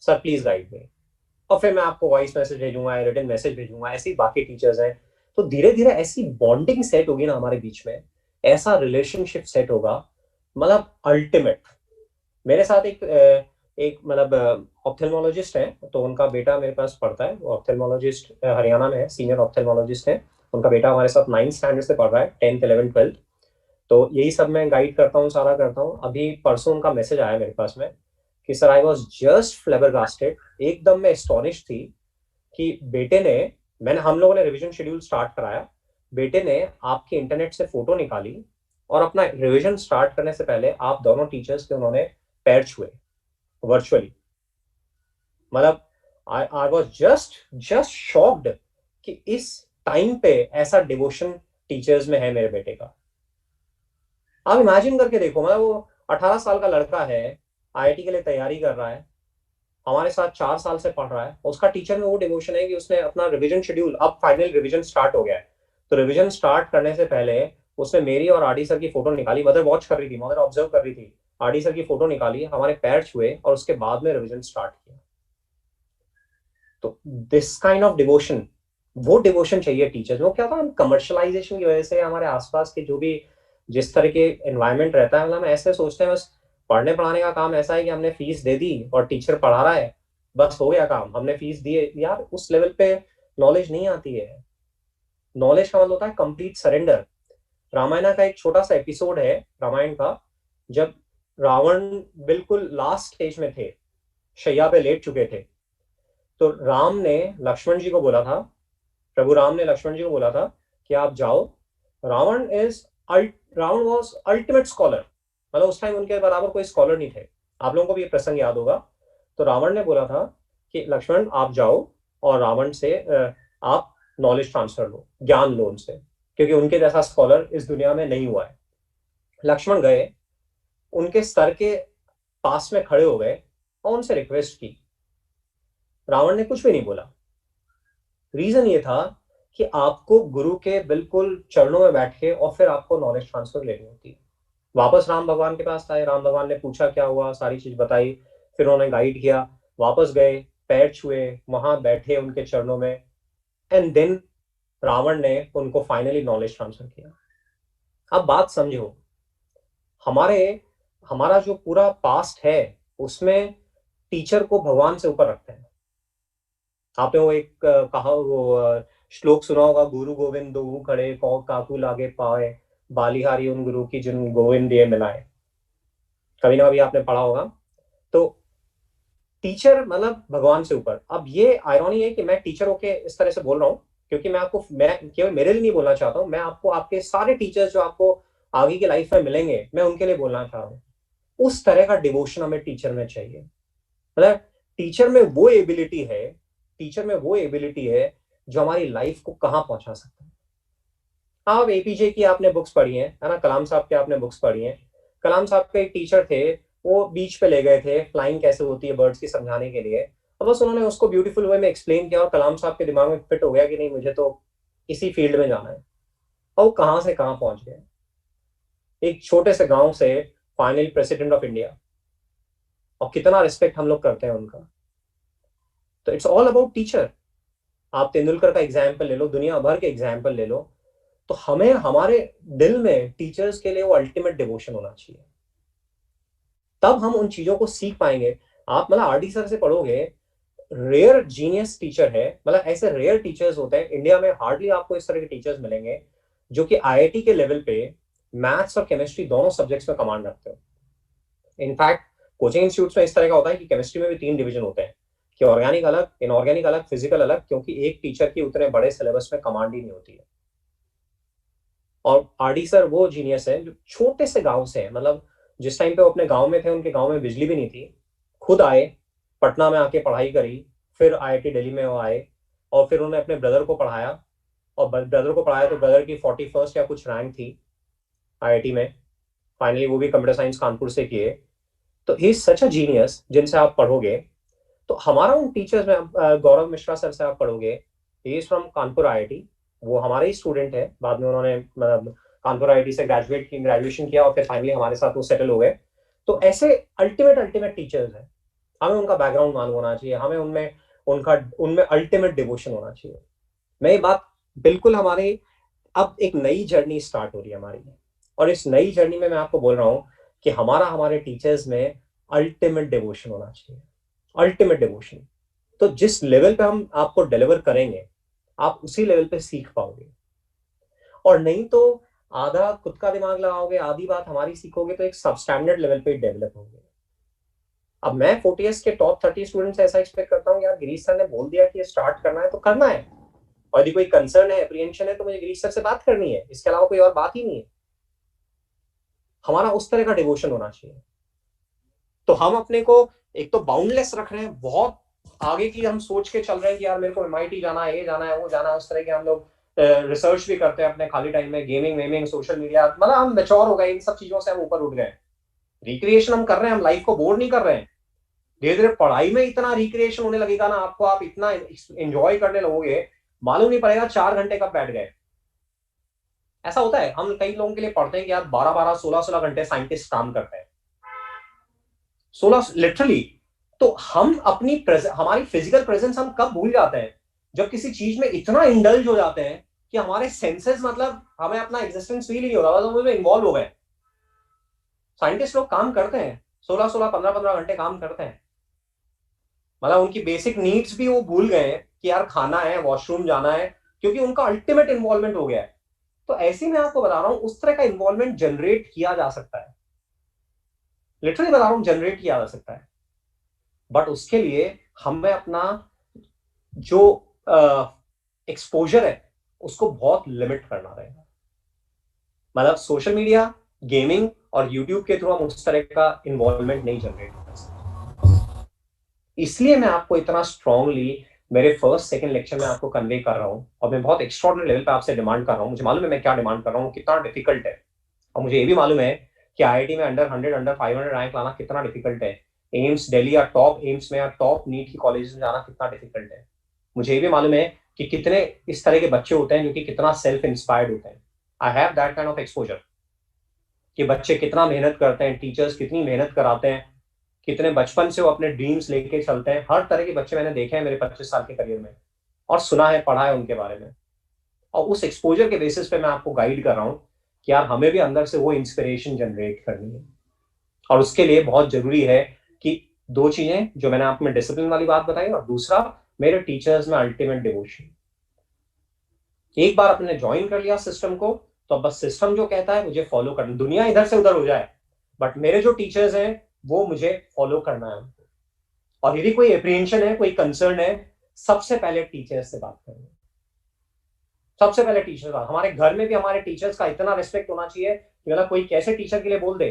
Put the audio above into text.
Sir please guide me. और फिर मैं आपको वॉइस मैसेज भेजूंगा, रिटन मैसेज भेजूंगा, ऐसे ही बाकी टीचर्स हैं। तो धीरे धीरे ऐसी बॉन्डिंग सेट होगी ना हमारे बीच में, ऐसा रिलेशनशिप सेट होगा, मतलब अल्टीमेट। मेरे साथ एक मतलब ऑप्थेल्मोलॉजिस्ट है, तो उनका बेटा मेरे पास पढ़ता है। वो ऑप्थेल्मोलॉजिस्ट हरियाणा में है, सीनियर ऑप्थेल्मोलॉजिस्ट है। उनका बेटा हमारे साथ 9th स्टैंडर्ड से पढ़ रहा है, 10th 11th 12th। तो यही सब मैं गाइड करता हूँ, सारा करता हूँ। अभी परसों उनका मैसेज आया मेरे पास में कि सर आई वॉज जस्ट फ्लेबरगास्टेड, एकदम मैं एस्टोनिश थी कि बेटे ने, मैंने हम लोगों ने रिवीजन शेड्यूल स्टार्ट कराया, बेटे ने आपके इंटरनेट से फोटो निकाली और अपना रिवीजन स्टार्ट करने से पहले आप दोनों टीचर्स के उन्होंने पैर छुए वर्चुअली। मतलब I I was just just shocked कि इस टाइम पे ऐसा डिवोशन टीचर्स में है मेरे बेटे का। आप इमेजिन करके देखो, मतलब वो 18 साल का लड़का है, आईआईटी के लिए तैयारी कर रहा है, हमारे साथ 4 साल से पढ़ रहा है। उसका टीचर में वो डिवोशन है कि उसने अपना रिवीजन शेड्यूल, अब फाइनल रिवीजन स्टार्ट हो गया है, तो रिवीजन स्टार्ट करने से पहले उसने मेरी और आरडी सर की फोटो निकाली। मदर वॉच कर रही थी, मदर ऑब्जर्व कर रही थी, आरडी सर की फोटो निकाली, हमारे पैर छुए और उसके बाद में रिवीजन स्टार्ट किया। तो दिस काइंड ऑफ डिवोशन, वो डिवोशन चाहिए टीचर्स। वो क्या था, हम कमर्शलाइजेशन की वजह से हमारे आसपास के जो भी जिस तरह के एनवायरनमेंट रहता है, मतलब हम ऐसे सोचते हैं बस पढ़ने पढ़ाने का काम ऐसा है कि हमने फीस दे दी और टीचर पढ़ा रहा है, बस हो गया काम, हमने फीस दी है। यार उस लेवल पे नॉलेज नहीं आती है। नॉलेज का मतलब होता है कंप्लीट सरेंडर। रामायण का एक छोटा सा एपिसोड है रामायण का, जब रावण बिल्कुल लास्ट स्टेज में थे, शैया पे लेट चुके थे, तो राम ने लक्ष्मण जी को बोला था, प्रभु राम ने लक्ष्मण जी को बोला था कि आप जाओ। Ravana is Ravana was ultimate scholar, मतलब उस टाइम उनके बराबर कोई स्कॉलर नहीं थे। आप लोगों को भी ये प्रसंग याद होगा। तो रावण ने बोला था कि लक्ष्मण आप जाओ और रावण से आप नॉलेज ट्रांसफर लो, ज्ञान लो उनसे, क्योंकि उनके जैसा स्कॉलर इस दुनिया में नहीं हुआ है। लक्ष्मण गए, उनके सर के पास में खड़े हो गए और उनसे रिक्वेस्ट की। रावण ने कुछ भी नहीं बोला। रीजन ये था कि आपको गुरु के बिल्कुल चरणों में बैठ के और फिर आपको नॉलेज ट्रांसफर लेनी होती है। वापस राम भगवान के पास आए, राम भगवान ने पूछा क्या हुआ, सारी चीज बताई, फिर उन्होंने गाइड किया। वापस गए, पैर छुए, वहां बैठे उनके चरणों में, एंड देन रावण ने उनको फाइनली नॉलेज ट्रांसफर किया। अब बात समझो, हमारे हमारा जो पूरा पास्ट है उसमें टीचर को भगवान से ऊपर रखते हैं। आपने वो एक कहा, वो श्लोक सुना होगा, गुरु गोविंद दो खड़े कौ काकू लागे पाए, बालिहारी उन गुरु की जिन गोविंद दिए मिलाए। कभी ना कभी आपने पढ़ा होगा। तो टीचर मतलब भगवान से ऊपर। अब ये आयरॉनी है कि मैं टीचर होके इस तरह से बोल रहा हूँ, क्योंकि मैं केवल मेरे लिए नहीं बोलना चाहता हूँ, मैं आपको आपके सारे टीचर्स जो आपको आगे की लाइफ में मिलेंगे मैं उनके लिए बोलना चाह रहा हूँ। उस तरह का डिवोशन हमें टीचर में चाहिए। मतलब टीचर में वो एबिलिटी है, टीचर में वो एबिलिटी है जो हमारी लाइफ को कहाँ पहुंचा सकता है। आप एपीजे की आपने बुक्स पढ़ी हैं, है ना, कलाम साहब की आपने बुक्स पढ़ी हैं। कलाम साहब के एक टीचर थे, वो बीच पे ले गए थे फ्लाइंग कैसे होती है बर्ड्स की समझाने के लिए, और बस उन्होंने उसको ब्यूटीफुल वे में एक्सप्लेन किया और कलाम साहब के दिमाग में फिट हो गया कि नहीं मुझे तो इसी फील्ड में जाना है। और वो कहाँ से कहाँ पहुंच गए, एक छोटे से गांव से फाइनली प्रेसिडेंट ऑफ इंडिया। और कितना रिस्पेक्ट हम लोग करते हैं उनका। तो इट्स ऑल अबाउट टीचर। आप तेंदुलकर का एग्जाम्पल ले लो, दुनिया भर के एग्जाम्पल ले लो, तो हमें हमारे दिल में टीचर्स के लिए वो अल्टीमेट डिवोशन होना चाहिए। तब हम उन चीजों को सीख पाएंगे। आप मतलब आरडी सर से पढ़ोगे, रेयर जीनियस टीचर है, मतलब ऐसे रेयर टीचर्स होते हैं इंडिया में, हार्डली आपको इस तरह के टीचर्स मिलेंगे जो कि आईआईटी के लेवल पे मैथ्स और केमिस्ट्री दोनों सब्जेक्ट्स में कमांड रखते हो। इनफैक्ट कोचिंग इंस्टीट्यूट्स में इस तरह का होता है कि केमिस्ट्री में भी 3 डिवीजन होते हैं, कि ऑर्गेनिक अलग, इनऑर्गेनिक अलग, फिजिकल अलग, क्योंकि एक टीचर की उतने बड़े सिलेबस में कमांड ही नहीं होती है। और आरडी सर वो जीनियस है जो छोटे से गांव से है, मतलब जिस टाइम पे वो अपने गांव में थे उनके गांव में बिजली भी नहीं थी, खुद आए, पटना में आके पढ़ाई करी, फिर आईआईटी दिल्ली में वो आए, और फिर उन्होंने अपने ब्रदर को पढ़ाया, और ब्रदर को पढ़ाया तो ब्रदर की 41st या कुछ रैंक थी आईआईटी में। फाइनली वो भी कंप्यूटर साइंस कानपुर से किए। तो he is such a genius जिनसे आप पढ़ोगे। तो हमारा उन टीचर्स में गौरव मिश्रा सर से आप पढ़ोगे, he is from Kanpur IIT, वो हमारे ही स्टूडेंट है, बाद में उन्होंने मतलब कानपुर आईआईटी से ग्रेजुएशन किया और फिर फाइनली हमारे साथ वो सेटल हो गए। तो ऐसे अल्टीमेट अल्टीमेट टीचर्स हैं। हमें उनका बैकग्राउंड मालूम होना चाहिए, हमें उनमें अल्टीमेट डिवोशन होना चाहिए। मैं ये बात बिल्कुल हमारे अब एक नई जर्नी स्टार्ट हो रही है हमारी, और इस नई जर्नी में मैं आपको बोल रहा हूं कि हमारे टीचर्स में अल्टीमेट डिवोशन होना चाहिए, अल्टीमेट डिवोशन। तो जिस लेवल पे हम आपको डिलीवर करेंगे, आप उसी लेवल पे सीख पाओगे। और नहीं तो आधा खुद का दिमाग लगाओगे, आधी बात हमारी सीखोगे, तो एक सब स्टैंडर्ड लेवल पे डेवलप होगे। अब मैं 40 के टॉप 30 स्टूडेंट से ऐसा एक्सपेक्ट करता हूँ, यार गिरीश सर ने बोल दिया कि ये स्टार्ट करना है तो करना है, और यदि कोई कंसर्न है, अप्रिहेंशन है, तो मुझे गिरीश सर से बात करनी है, इसके अलावा कोई और बात ही नहीं है। हमारा उस तरह का डिवोशन होना चाहिए। तो हम अपने को एक तो बाउंडलेस रख रहे हैं, बहुत आगे की हम सोच के चल रहे हैं कि यार मेरे को एमआईटी जाना है, ये जाना है, वो जाना है, उस तरह के हम लोग रिसर्च भी करते हैं अपने खाली टाइम में, गेमिंग वेमिंग सोशल मीडिया, मतलब हम मेच्योर हो गए, इन सब चीजों से हम ऊपर उठ गए। रिक्रिएशन हम कर रहे हैं, हम लाइफ को बोर नहीं कर रहे हैं। धीरे धीरे पढ़ाई में इतना रिक्रिएशन होने लगेगा ना आपको, आप इतना एंजॉय करने लगोगे, मालूम नहीं पड़ेगा 4 घंटे कब बैठ गए। ऐसा होता है, हम कई लोगों के लिए पढ़ते हैं कि यार 12 12 16 16 घंटे साइंटिस्ट काम करते हैं, 16 लिटरली। तो हम हमारी फिजिकल प्रेजेंस हम कब भूल जाते हैं, जब किसी चीज में इतना इंडल्ज हो जाते हैं कि हमारे सेंसेस, मतलब हमें अपना एग्जिस्टेंस फील ही नहीं हो रहा, बस हम इन्वॉल्व हो गए। साइंटिस्ट लोग काम करते हैं 16 16 15 15 घंटे काम करते हैं, मतलब उनकी बेसिक नीड्स भी वो भूल गए हैं कि यार खाना है, वॉशरूम जाना है, क्योंकि उनका अल्टीमेट इन्वॉल्वमेंट हो गया है। तो ऐसे में आपको बता रहा हूं, उस तरह का इन्वॉल्वमेंट जनरेट किया जा सकता है, लिटरली बता रहा हूं, जनरेट किया जा सकता है। बट उसके लिए हमें अपना जो एक्सपोजर है उसको बहुत लिमिट करना रहेगा। मतलब सोशल मीडिया, गेमिंग और यूट्यूब के थ्रू हम उस तरह का इन्वॉल्वमेंट नहीं जनरेट कर सकते। इसलिए मैं आपको इतना स्ट्रांगली मेरे फर्स्ट सेकंड लेक्चर में आपको कन्वे कर रहा हूं, और मैं बहुत एक्स्ट्रॉर्डिनरी लेवल पे आपसे डिमांड कर रहा हूं। मुझे मालूम है मैं क्या डिमांड कर रहा हूं, कितना डिफिकल्ट है। और मुझे ये भी मालूम है कि आईआईटी में अंडर 100 अंडर 500 रैंक लाना कितना डिफिकल्ट है। एम्स दिल्ली या टॉप एम्स में या टॉप नीट की कॉलेज में जाना कितना डिफिकल्ट है। मुझे ये भी मालूम है कि कितने इस तरह के बच्चे होते हैं जो कि कितना सेल्फ इंस्पायर्ड होते हैं। I have that kind of exposure कि बच्चे कितना मेहनत करते हैं, टीचर्स कितनी मेहनत कराते हैं, कितने बचपन से वो अपने ड्रीम्स लेके चलते हैं। हर तरह के बच्चे मैंने देखे हैं मेरे 25 साल के करियर में, और सुना है, पढ़ा है उनके बारे में। और उस एक्सपोजर के बेसिस पे मैं आपको गाइड कर रहा हूँ कि यार हमें भी अंदर से वो इंस्पिरेशन जनरेट करनी है। और उसके लिए बहुत जरूरी है कि दो चीजें जो मैंने आप में डिसिप्लिन वाली बात बताई, और दूसरा मेरे टीचर्स में अल्टीमेट डिवोशन। एक बार अपने ज्वाइन कर लिया सिस्टम को, तो बस सिस्टम जो कहता है मुझे फॉलो करना, दुनिया इधर से उधर हो जाए, बट मेरे जो टीचर्स हैं वो मुझे फॉलो करना है उनको। और यदि कोई एप्रीहेंशन है, कोई कंसर्न है, सबसे पहले टीचर्स से बात करेंगे। सबसे पहले टीचर्स, हमारे घर में भी हमारे टीचर्स का इतना रिस्पेक्ट होना चाहिए कि अगर कोई कैसे टीचर के लिए बोल दे